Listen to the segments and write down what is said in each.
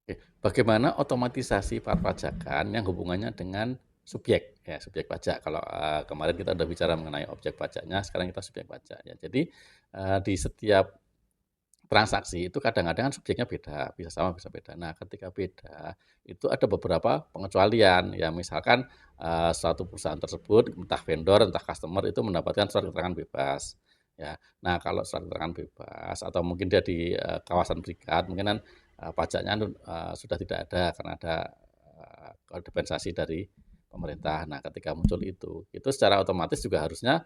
Oke, bagaimana otomatisasi perpajakan yang hubungannya dengan subjek, ya subjek pajak. Kalau, kemarin kita udah bicara mengenai objek pajaknya, sekarang kita subjek pajak ya. Jadi, di setiap transaksi itu kadang-kadang kan subjeknya beda, bisa sama bisa beda. Nah, ketika beda, itu ada beberapa pengecualian, ya misalkan, suatu perusahaan tersebut, entah vendor, entah customer itu mendapatkan surat keterangan bebas, ya. Nah, kalau surat keterangan bebas atau mungkin dia di, kawasan berikat, mungkin kan, pajaknya sudah tidak ada karena ada, dispensasi dari pemerintah. Nah, ketika muncul itu secara otomatis juga harusnya,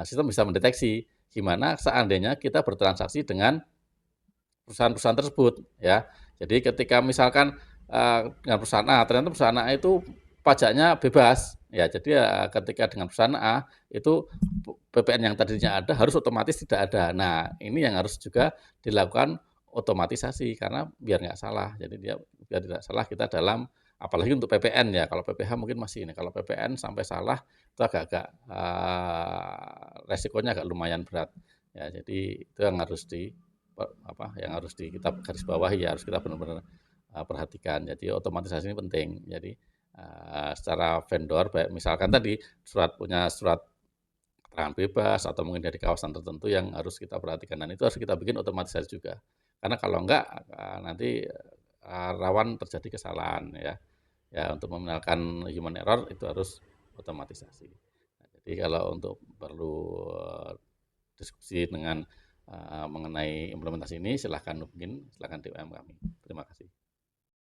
sistem bisa mendeteksi, gimana seandainya kita bertransaksi dengan perusahaan-perusahaan tersebut, ya. Jadi ketika misalkan, dengan perusahaan A, ternyata perusahaan A itu pajaknya bebas, ya jadi ya ketika dengan perusahaan A, itu PPN yang tadinya ada harus otomatis tidak ada. Nah, ini yang harus juga dilakukan otomatisasi karena biar nggak salah. Jadi biar tidak salah kita dalam apalagi untuk PPN ya, kalau PPh mungkin masih ini, kalau PPN sampai salah itu agak-agak, resikonya agak lumayan berat. Ya, jadi itu yang harus yang harus kita garis bawahi ya, harus kita benar-benar, perhatikan. Jadi otomatisasi ini penting. Jadi, secara vendor baik misalkan tadi punya surat keterangan bebas atau mungkin dari kawasan tertentu yang harus kita perhatikan dan itu harus kita bikin otomatisasi juga. Karena kalau enggak, nanti, rawan terjadi kesalahan ya. Ya untuk meminimalkan human error itu harus otomatisasi. Nah, jadi kalau untuk perlu, diskusi dengan, mengenai implementasi ini silahkan hubungin, silahkan DM kami. Terima kasih.